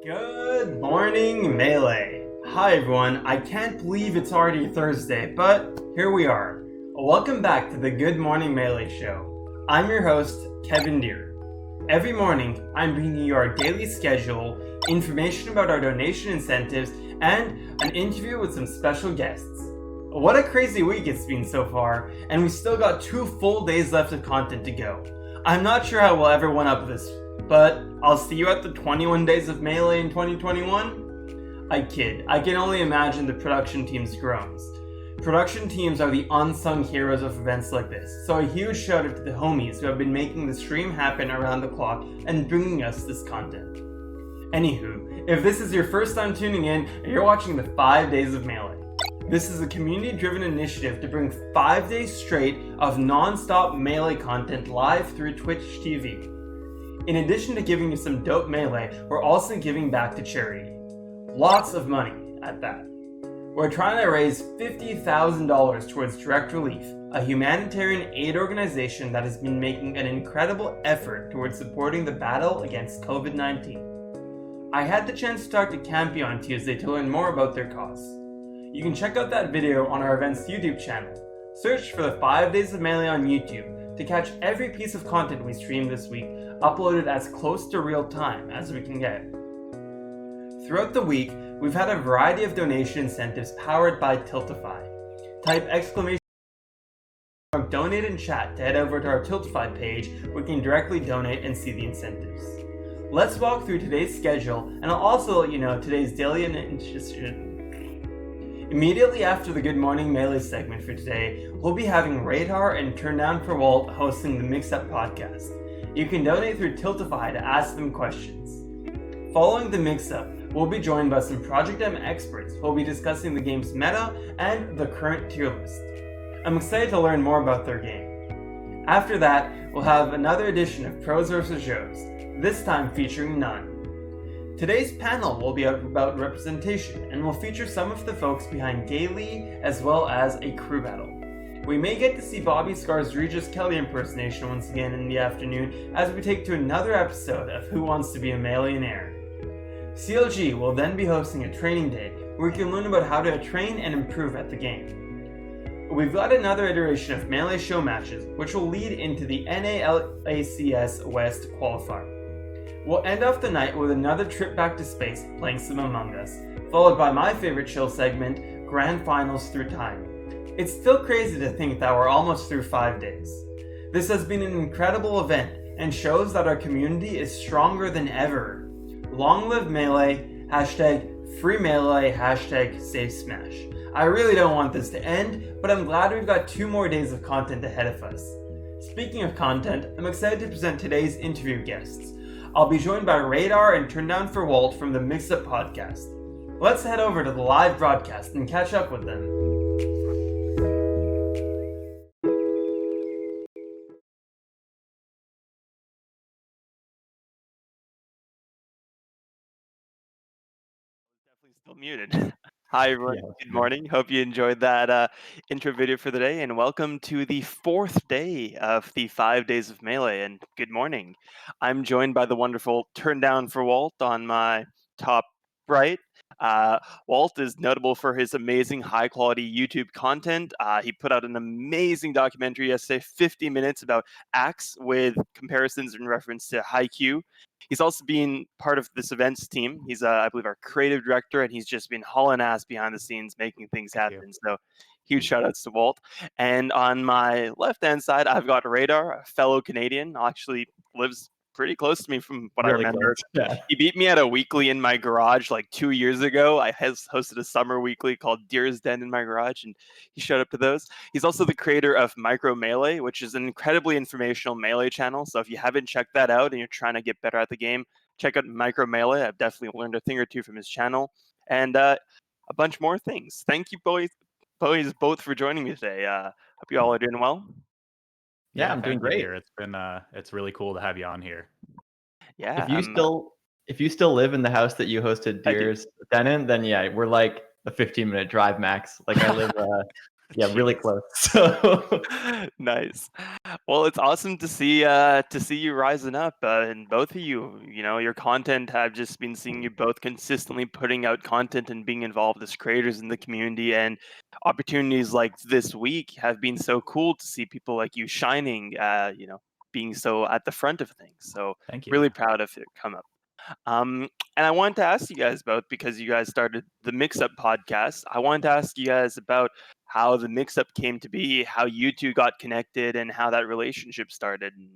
Good morning, Melee. Hi everyone, I can't believe it's already Thursday, but here we are. Welcome back to the Good Morning Melee show. I'm your host, Kevin Dhir. Every morning, I'm bringing you our daily schedule, information about our donation incentives, and an interview with some special guests. What a crazy week it's been so far, and we still got 2 full days left of content to go. I'm not sure how we'll ever one up this, but I'll see you at the 21 Days of Melee in 2021? I kid. I can only imagine the production team's groans. Production teams are the unsung heroes of events like this, so a huge shout out to the homies who have been making the stream happen around the clock and bringing us this content. Anywho, if this is your first time tuning in, you're watching the 5 Days of Melee. This is a community-driven initiative to bring 5 days straight of non-stop Melee content live through Twitch TV. In addition to giving you some dope Melee, we're also giving back to charity. Lots of money at that. We're trying to raise $50,000 towards Direct Relief, a humanitarian aid organization that has been making an incredible effort towards supporting the battle against COVID-19. I had the chance to talk to Campy on Tuesday to learn more about their cause. You can check out that video on our event's YouTube channel. Search for the 5 Days of Melee on YouTube to catch every piece of content we streamed this week, uploaded as close to real time as we can get. Throughout the week, we've had a variety of donation incentives powered by Tiltify. Type exclamation mark donate in chat to head over to our Tiltify page where you can directly donate and see the incentives. Let's walk through today's schedule, and I'll also let you know today's daily initiative. Immediately after the Good Morning Melee segment for today, we'll be having Radar and TurndownforWalt hosting the Mix-Up podcast. You can donate through Tiltify to ask them questions. Following the Mix-Up, we'll be joined by some Project M experts who will be discussing the game's meta and the current tier list. I'm excited to learn more about their game. After that, we'll have another edition of Pros vs. Joes, this time featuring none. Today's panel will be about representation and will feature some of the folks behind Gaily as well as a crew battle. We may get to see Bobby Scar's Regis Kelly impersonation once again in the afternoon as we take to another episode of Who Wants to Be a Millionaire. CLG will then be hosting a training day where you can learn about how to train and improve at the game. We've got another iteration of Melee show matches which will lead into the NALACS West qualifier. We'll end off the night with another trip back to space playing some Among Us, followed by my favorite chill segment, Grand Finals Through Time. It's still crazy to think that we're almost through 5 days. This has been an incredible event and shows that our community is stronger than ever. Long live Melee, hashtag free Melee, hashtag save Smash. I really don't want this to end, but I'm glad we've got 2 more days of content ahead of us. Speaking of content, I'm excited to present today's interview guests. I'll be joined by Radar and TurndownforWalt from the Mix-Up podcast. Let's head over to the live broadcast and catch up with them. Definitely still muted. Hi everyone, good morning. Hope you enjoyed that intro video for the day, and welcome to the 4th day of the 5 Days of Melee, and good morning. I'm joined by the wonderful TurndownforWalt on my top right. Walt is notable for his amazing high-quality YouTube content. He put out an amazing documentary yesterday, 50 minutes, about Axe with comparisons in reference to Haikyuu. He's also been part of this events team. He's, I believe, our creative director, and he's just been hauling ass behind the scenes, making things happen. So huge shout outs to Walt. And on my left-hand side, I've got Radar, a fellow Canadian, actually lives pretty close to me from what Really I remember. close, yeah. He beat me at a weekly in my garage like 2 years ago. I hosted a summer weekly called Dhir's Den in my garage, and he showed up to those. He's also the creator of Micro Melee, which is an incredibly informational Melee channel. So if you haven't checked that out and you're trying to get better at the game, check out Micro Melee. I've definitely learned a thing or two from his channel, and a bunch more things. Thank you, boys both for joining me today. Hope you all are doing well. Yeah, I'm doing great. It's been it's really cool to have you on here. Yeah. If you still live in the house that you hosted Dhir's Den in, then yeah, we're like a 15-minute drive max. Like I live really close. So nice. Well, it's awesome to see you rising up, and both of you. You know, your content. I've just been seeing you both consistently putting out content and being involved as creators in the community. And opportunities like this week have been so cool to see people like you shining. Being so at the front of things. So Thank you. really proud of it come up. And I wanted to ask you guys both because you guys started the Mix Up podcast. I wanted to ask you guys about how the Mix Up came to be, how you two got connected, and how that relationship started, and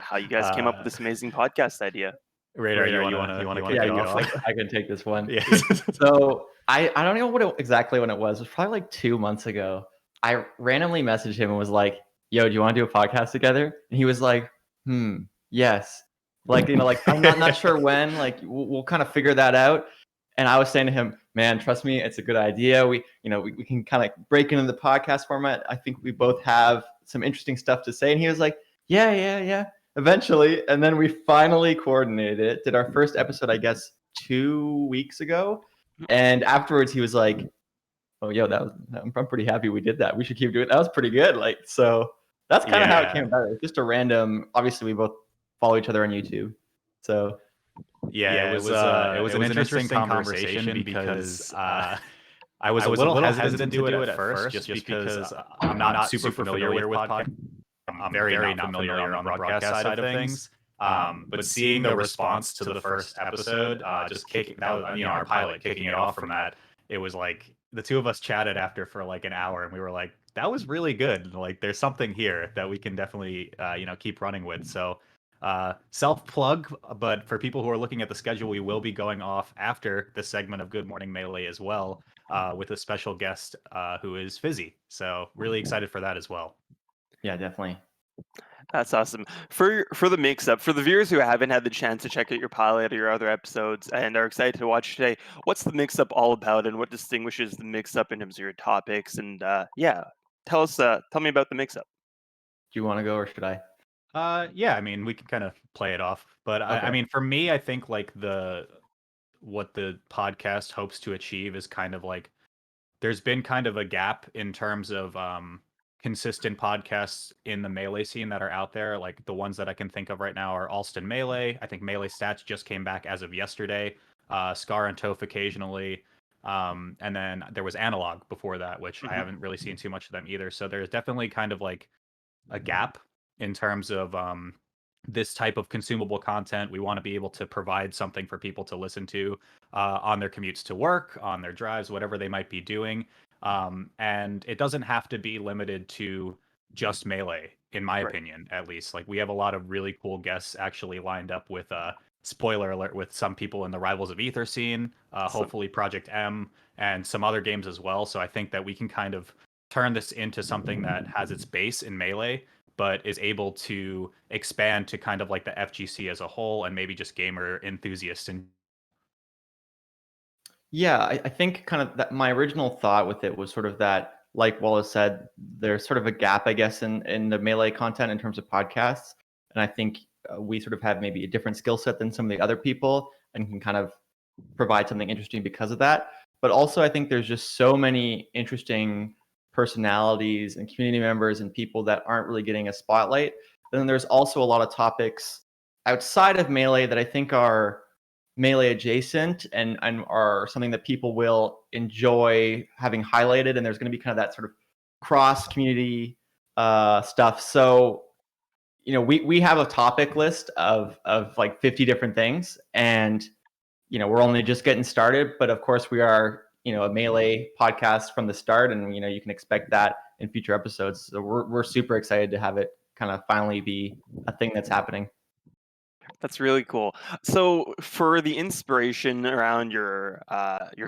how you guys came up with this amazing podcast idea. Radar, you wanna kick Yeah, it off? I can take this one. Yeah. So I don't know exactly when it was. It was probably like 2 months ago. I randomly messaged him and was like, "Yo, do you want to do a podcast together?" And he was like, yes." Like, like I'm not sure when. Like we'll kind of figure that out. And I was saying to him, "Man, trust me, it's a good idea. We can kind of break into the podcast format. I think we both have some interesting stuff to say." And he was like, "Yeah. Eventually." And then we finally coordinated it. Did our first episode, I guess, 2 weeks ago. And afterwards, he was like, "Oh, yo, I'm pretty happy we did that. We should keep doing it. That was pretty good." Like, so that's kind of how it came about. It was just a random. Obviously, we both follow each other on YouTube, so Yeah, it was an interesting conversation because I was a little hesitant to do it at first, just because I'm not super familiar with podcasts. I'm very not familiar on the broadcast side of things. But seeing the response to the first episode, just kicking our pilot, kicking it off from that, it was like the two of us chatted after for like an hour, and we were like, that was really good. Like, there's something here that we can definitely keep running with. So self plug, but for people who are looking at the schedule, we will be going off after the segment of Good Morning Melee as well, with a special guest who is Fizzy. So really excited for that as well. yeah, definitely. That's awesome. For the Mix Up, for the viewers who haven't had the chance to check out your pilot or your other episodes and are excited to watch today, what's the Mix Up all about, and what distinguishes the Mix Up in terms of your topics? And tell me about the Mix Up. Do you want to go or should I? Yeah, I mean, we can kind of play it off, but Okay. I mean, for me, I think like what the podcast hopes to achieve is kind of like there's been kind of a gap in terms of consistent podcasts in the Melee scene that are out there. Like the ones that I can think of right now are Alston Melee. I think Melee Stats just came back as of yesterday. Scar and Toph occasionally. And then there was Analog before that, which I haven't really seen too much of them either. So there's definitely kind of like a gap in terms of this type of consumable content. We want to be able to provide something for people to listen to on their commutes to work, on their drives, whatever they might be doing. And it doesn't have to be limited to just Melee, in my opinion, at least. Like, we have a lot of really cool guests actually lined up with, spoiler alert, with some people in the Rivals of Ether scene, hopefully Project M, and some other games as well. So I think that we can kind of turn this into something that has its base in Melee, but is able to expand to kind of like the FGC as a whole and maybe just gamer enthusiasts. And yeah, I think kind of that my original thought with it was sort of that, like Wallace said, there's sort of a gap, I guess, in the Melee content in terms of podcasts. And I think we sort of have maybe a different skill set than some of the other people and can kind of provide something interesting because of that. But also, I think there's just so many interesting personalities and community members and people that aren't really getting a spotlight. And then there's also a lot of topics outside of Melee that I think are Melee adjacent and are something that people will enjoy having highlighted. And there's going to be kind of that sort of cross community stuff. So, we have a topic list of like 50 different things, and we're only just getting started, but of course we are, a Melee podcast from the start, and you can expect that in future episodes. So we're super excited to have it kind of finally be a thing that's happening. That's really cool. So, for the inspiration around your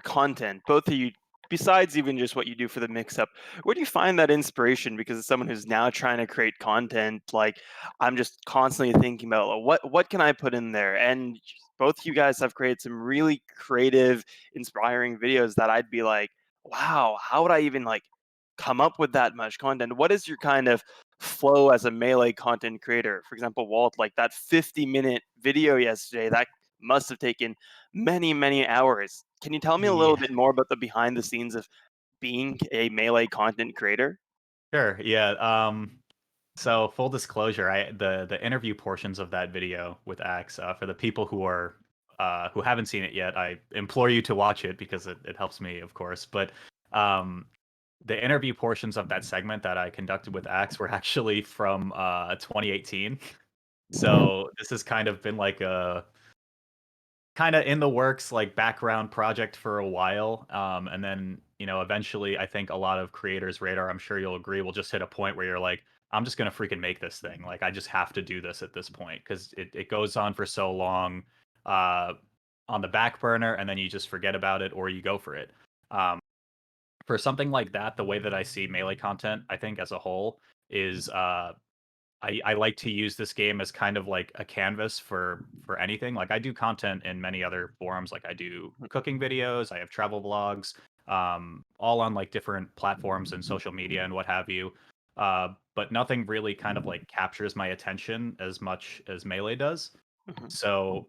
content, both of you, besides even just what you do for the Mix Up, where do you find that inspiration? Because as someone who's now trying to create content, like I'm just constantly thinking about what can I put in there, and both you guys have created some really creative, inspiring videos that I'd be like, wow, how would I even like come up with that much content? What is your kind of flow as a Melee content creator? For example, Walt, like that 50-minute video yesterday, that must have taken many, many hours. Can you tell me a little bit more about the behind the scenes of being a Melee content creator? Sure, yeah. So full disclosure, the interview portions of that video with Axe, for the people who haven't seen it yet, I implore you to watch it because it helps me, of course. But um, the interview portions of that segment that I conducted with Axe were actually from 2018. So this has kind of been like a kind of in the works, like background project for a while. And then, eventually I think a lot of creators' radar, I'm sure you'll agree, will just hit a point where you're like, I'm just gonna freaking make this thing. Like I just have to do this at this point because it goes on for so long uh on the back burner and then you just forget about it or you go for it. Um for something like that, the way that I see melee content, I think as a whole, is I like to use this game as kind of like a canvas for anything. Like I do content in many other forums. Like I do cooking videos, I have travel vlogs, all on like different platforms and social media and what have you. But nothing really kind of like captures my attention as much as Melee does. Mhm. So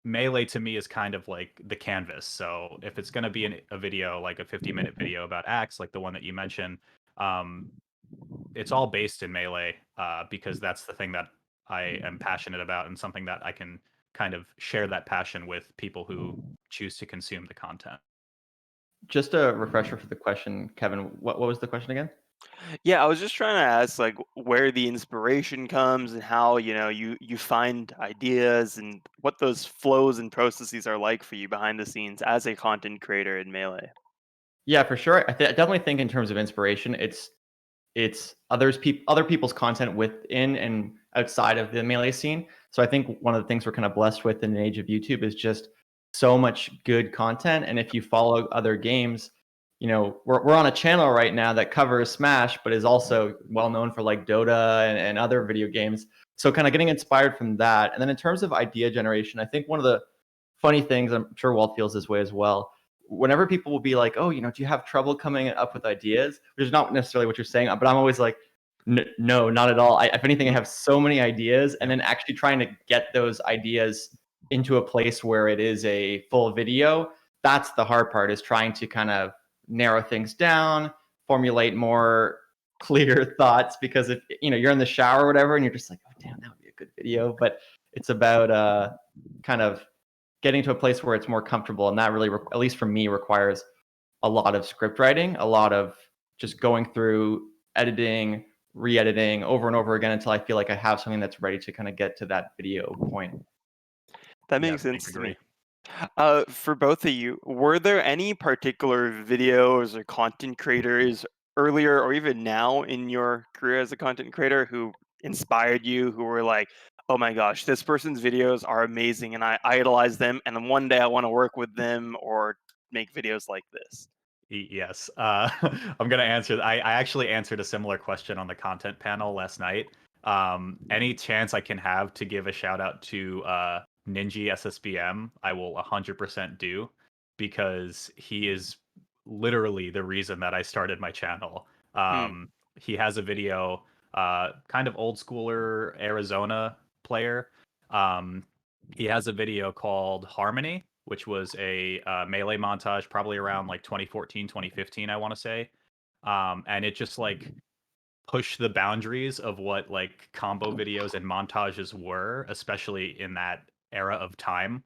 Melee to me is kind of like the canvas. So if it's going to be a video, like a 50-minute video about Axe, like the one that you mentioned, um, it's all based in Melee because that's the thing that I am passionate about and something that I can kind of share that passion with people who choose to consume the content. Just a refresher for the question, Kevin. What was the question again? Yeah, I was just trying to ask like where the inspiration comes and how, you find ideas and what those flows and processes are like for you behind the scenes as a content creator in Melee. Yeah, for sure. I definitely think in terms of inspiration, it's other people's content within and outside of the Melee scene. So I think one of the things we're kind of blessed with in the age of YouTube is just so much good content. And if you follow other games, we're on a channel right now that covers Smash, but is also well known for like Dota and other video games. So kind of getting inspired from that. And then in terms of idea generation, I think one of the funny things, I'm sure Walt feels this way as well, whenever people will be like, oh, do you have trouble coming up with ideas? Which is not necessarily what you're saying, but I'm always like, no, not at all. If anything, I have so many ideas, and then actually trying to get those ideas into a place where it is a full video. That's the hard part, is trying to kind of narrow things down, formulate more clear thoughts. Because if you're in the shower or whatever, and you're just like, oh damn, that would be a good video. But it's about kind of getting to a place where it's more comfortable, and that really, at least for me, requires a lot of script writing, a lot of just going through, editing, re-editing over and over again until I feel like I have something that's ready to kind of get to that video point. That Yeah, makes I sense to agree. me. For both of you, were there any particular videos or content creators earlier or even now in your career as a content creator who inspired you, who were like, oh my gosh, this person's videos are amazing and I idolize them and then one day I want to work with them or make videos like this? Yes. I'm gonna answer. I actually answered a similar question on the content panel last night. Any chance I can have to give a shout out to Ninja SSBM, I will 100% do because he is literally the reason that I started my channel. Hmm. He has a video, kind of old schooler Arizona player. Um, he has a video called Harmony, which was a melee montage probably around like 2014, 2015, I want to say. And it just like pushed the boundaries of what like combo videos and montages were, especially in that era of time.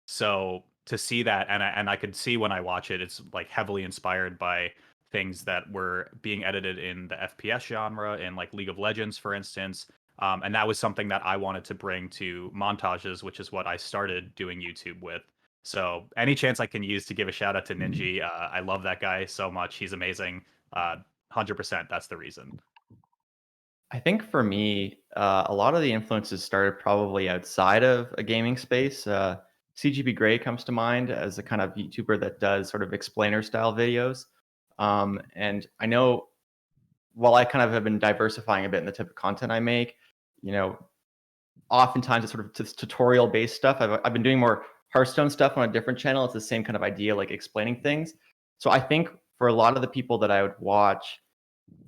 So to see that, and I could see when I watch it, it's like heavily inspired by things that were being edited in the FPS genre, in like League of Legends, for instance. And that was something that I wanted to bring to montages, which is what I started doing YouTube with. So any chance I can use to give a shout out to Ninja, I love that guy so much. He's amazing. 100%. That's the reason. I think for me, a lot of the influences started probably outside of a gaming space. CGP Grey comes to mind as a kind of YouTuber that does sort of explainer style videos. And I know, while I kind of have been diversifying a bit in the type of content I make, you know, oftentimes it's sort of tutorial based stuff. I've been doing more Hearthstone stuff on a different channel. It's the same kind of idea, like explaining things. So I think for a lot of the people that I would watch,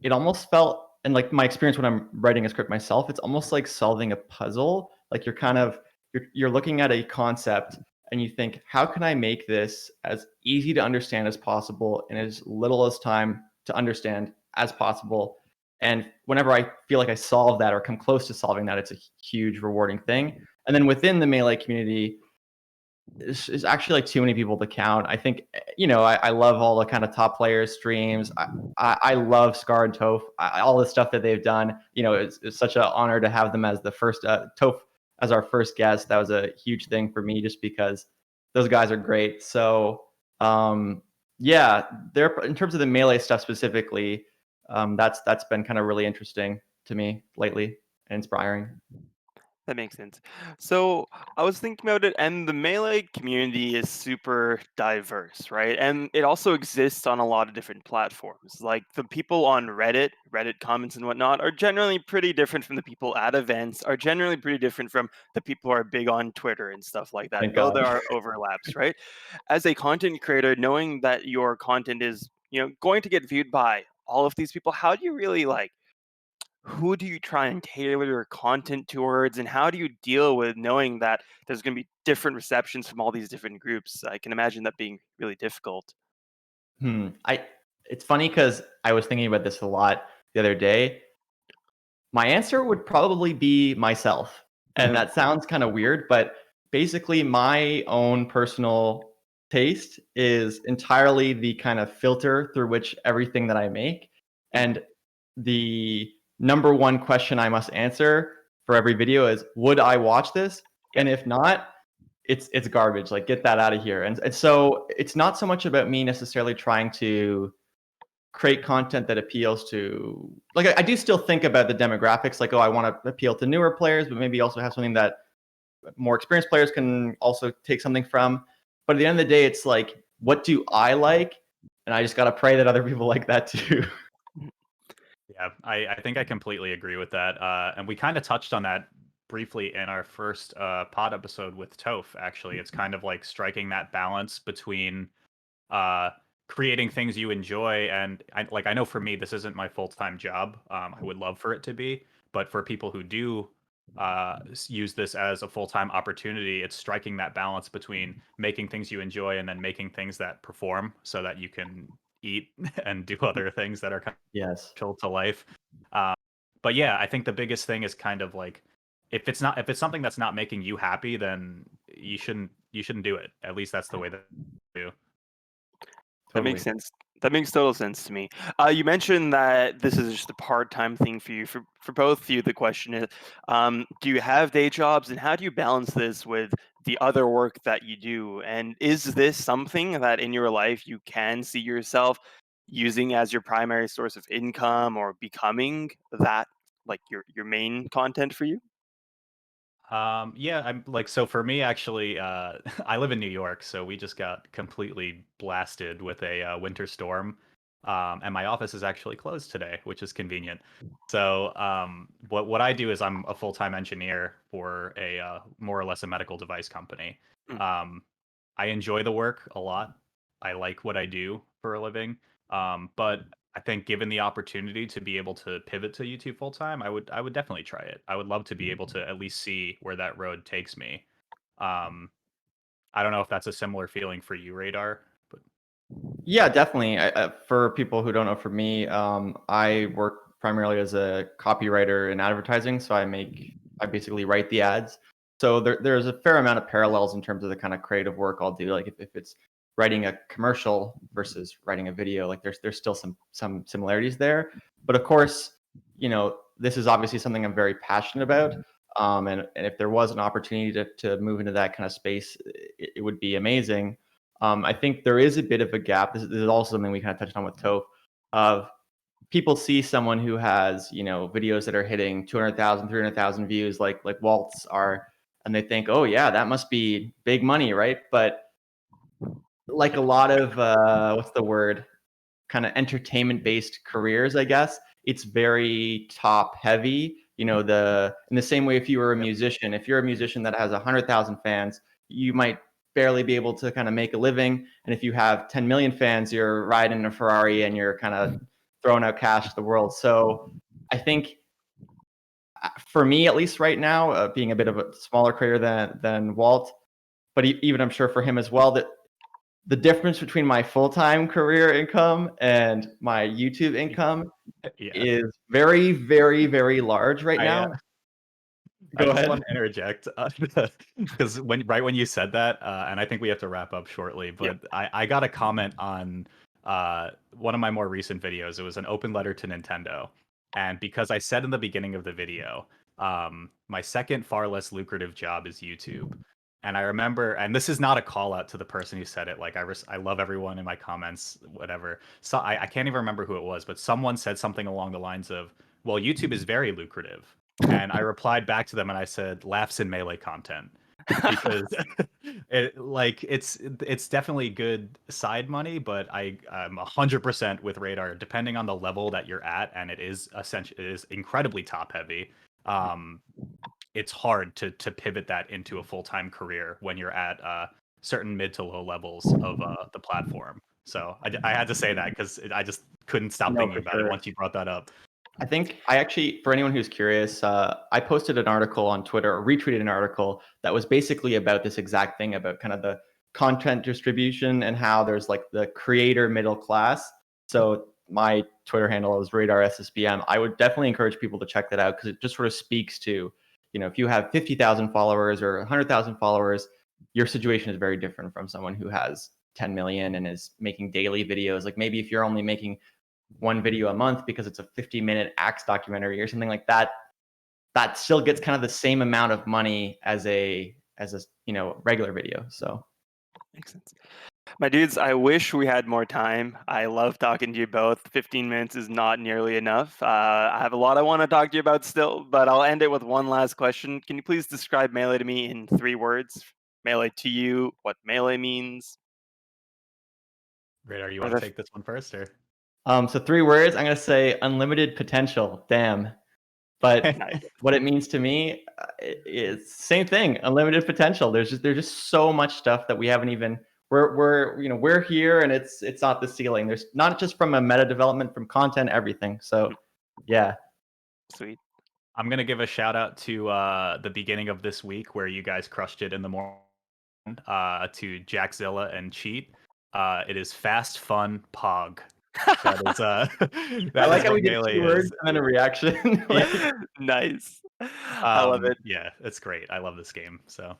it almost felt, and like my experience when I'm writing a script myself, it's almost like solving a puzzle. Like you're looking at a concept and you think, how can I make this as easy to understand as possible in as little as time to understand as possible? And whenever I feel like I solve that or come close to solving that, it's a huge rewarding thing. And then within the Melee community, is actually like too many people to count. I think, I love all the kind of top players streams. I love Scar and Toph. All the stuff that they've done. It's such an honor to have them as the first Toph as our first guest. That was a huge thing for me, just because those guys are great. So yeah, they're in terms of the Melee stuff specifically. That's been kind of really interesting to me lately and inspiring. That makes sense. So I was thinking about it, and the Melee community is super diverse, right? And it also exists on a lot of different platforms. Like the people on Reddit comments and whatnot, are generally pretty different from the people at events, are generally pretty different from the people who are big on Twitter and stuff like that, Thank though God. there are overlaps, right? As a content creator, knowing that your content is, going to get viewed by all of these people, how do you really who do you try and tailor your content towards, and how do you deal with knowing that there's going to be different receptions from all these different groups? I can imagine that being really difficult. It's funny because I was thinking about this a lot the other day. My answer would probably be myself. And that sounds kind of weird, but basically my own personal taste is entirely the kind of filter through which everything that I make. And the number one question I must answer for every video is, would I watch this? And if not, it's garbage. Like, get that out of here. And so it's not so much about me necessarily trying to create content that appeals to, like, I do still think about the demographics, like, I want to appeal to newer players, but maybe also have something that more experienced players can also take something from. But at the end of the day, it's like, what do I like? And I just got to pray that other people like that too. Yeah, I think I completely agree with that. And we kind of touched on that briefly in our first pod episode with Toph, actually. It's kind of like striking that balance between creating things you enjoy. And I know for me, this isn't my full-time job. I would love for it to be. But for people who do use this as a full-time opportunity, it's striking that balance between making things you enjoy and then making things that perform so that you can eat and do other things that are kind Yes. of to life. But yeah, I think the biggest thing is kind of like, if it's something that's not making you happy, then you shouldn't do it. At least that's the way that I do. That makes sense. That makes total sense to me. You mentioned that this is just a part-time thing for you. For both of you, the question is, do you have day jobs, and how do you balance this with the other work that you do? And is this something that in your life you can see yourself using as your primary source of income, or becoming that like your main content for you? Yeah, I'm like, so for me, actually, I live in New York, so we just got completely blasted with a winter storm. And my office is actually closed today, which is convenient. So, what I do is I'm a full-time engineer for a more or less a medical device company. Mm. Um, I enjoy the work a lot. I like what I do for a living. But I think given the opportunity to be able to pivot to YouTube full time, I would definitely try it. I would love to be able to at least see where that road takes me. Um, I don't know if that's a similar feeling for you, Radar, but Yeah, definitely. For people who don't know, for me, I work primarily as a copywriter in advertising. So I basically write the ads. So there's a fair amount of parallels in terms of the kind of creative work I'll do. Like if it's writing a commercial versus writing a video, like there's still some similarities there. But of course, this is obviously something I'm very passionate about. And if there was an opportunity to move into that kind of space, it would be amazing. I think there is a bit of a gap. This is also something we kind of touched on with Toph, of people see someone who has, videos that are hitting 200,000, 300,000 views, like Walt's are, and they think, oh yeah, that must be big money, right? But like a lot of, what's the word? Kind of entertainment-based careers, I guess, it's very top heavy. In the same way, if you were a musician, if you're a musician that has 100,000 fans, you might barely be able to kind of make a living. And if you have 10 million fans, you're riding a Ferrari and you're kind of throwing out cash to the world. So I think for me, at least right now, being a bit of a smaller creator than Walt, but even I'm sure for him as well, that the difference between my full-time career income and my YouTube income Yeah. is very, very, very large right now. I Go just ahead. want to interject because when you said that, and I think we have to wrap up shortly, but I got a comment on one of my more recent videos. It was an open letter to Nintendo, and because I said in the beginning of the video, my second far less lucrative job is YouTube. And I remember, and this is not a call out to the person who said it. Like I love everyone in my comments, whatever. So I can't even remember who it was, but someone said something along the lines of, "Well, YouTube is very lucrative." And I replied back to them and I said, "Laughs in Melee content," because it's definitely good side money, but I'm 100% with Radar. Depending on the level that you're at, and it is incredibly top heavy. It's hard to pivot that into a full-time career when you're at certain mid to low levels of the platform. So I had to say that because I just couldn't stop No, thinking for about it sure. once you brought that up. I think I actually, for anyone who's curious, I posted an article on Twitter, or retweeted an article that was basically about this exact thing, about kind of the content distribution and how there's like the creator middle class. So my Twitter handle is Radar SSBM. I would definitely encourage people to check that out because it just sort of speaks to, if you have 50,000 followers or 100,000 followers, your situation is very different from someone who has 10 million and is making daily videos. Like maybe if you're only making one video a month because it's a 50-minute Axe documentary or something like that, that still gets kind of the same amount of money as a regular video. So Makes sense. My dudes, I wish we had more time. I love talking to you both. 15 minutes is not nearly enough. I have a lot I want to talk to you about still, but I'll end it with one last question. Can you please describe Melee to me in 3 words? Melee to you, what Melee means? Radar, you Or want to the take this one first, or? so 3 words, I'm going to say unlimited potential. Damn. But Nice. what it means to me is same thing, unlimited potential. There's just so much stuff that we haven't even we're here, and it's not the ceiling. There's not just from a meta development, from content, everything. So yeah. Sweet. I'm gonna give a shout out to the beginning of this week where you guys crushed it in the morning. To Jackzilla and Cheat. It is fast, fun, pog. That is I like is how what we did Melee 2 words is. and then a reaction. Yeah. Nice. I love it. Yeah, it's great. I love this game. So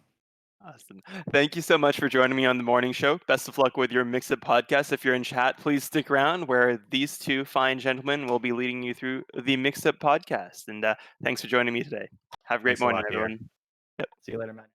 Awesome. Thank you so much for joining me on the morning show. Best of luck with your Mix Up podcast. If you're in chat, please stick around where these 2 fine gentlemen will be leading you through the Mix Up podcast. And thanks for joining me today. Have a great thanks a morning, lot, Dhir. everyone. See you later, man.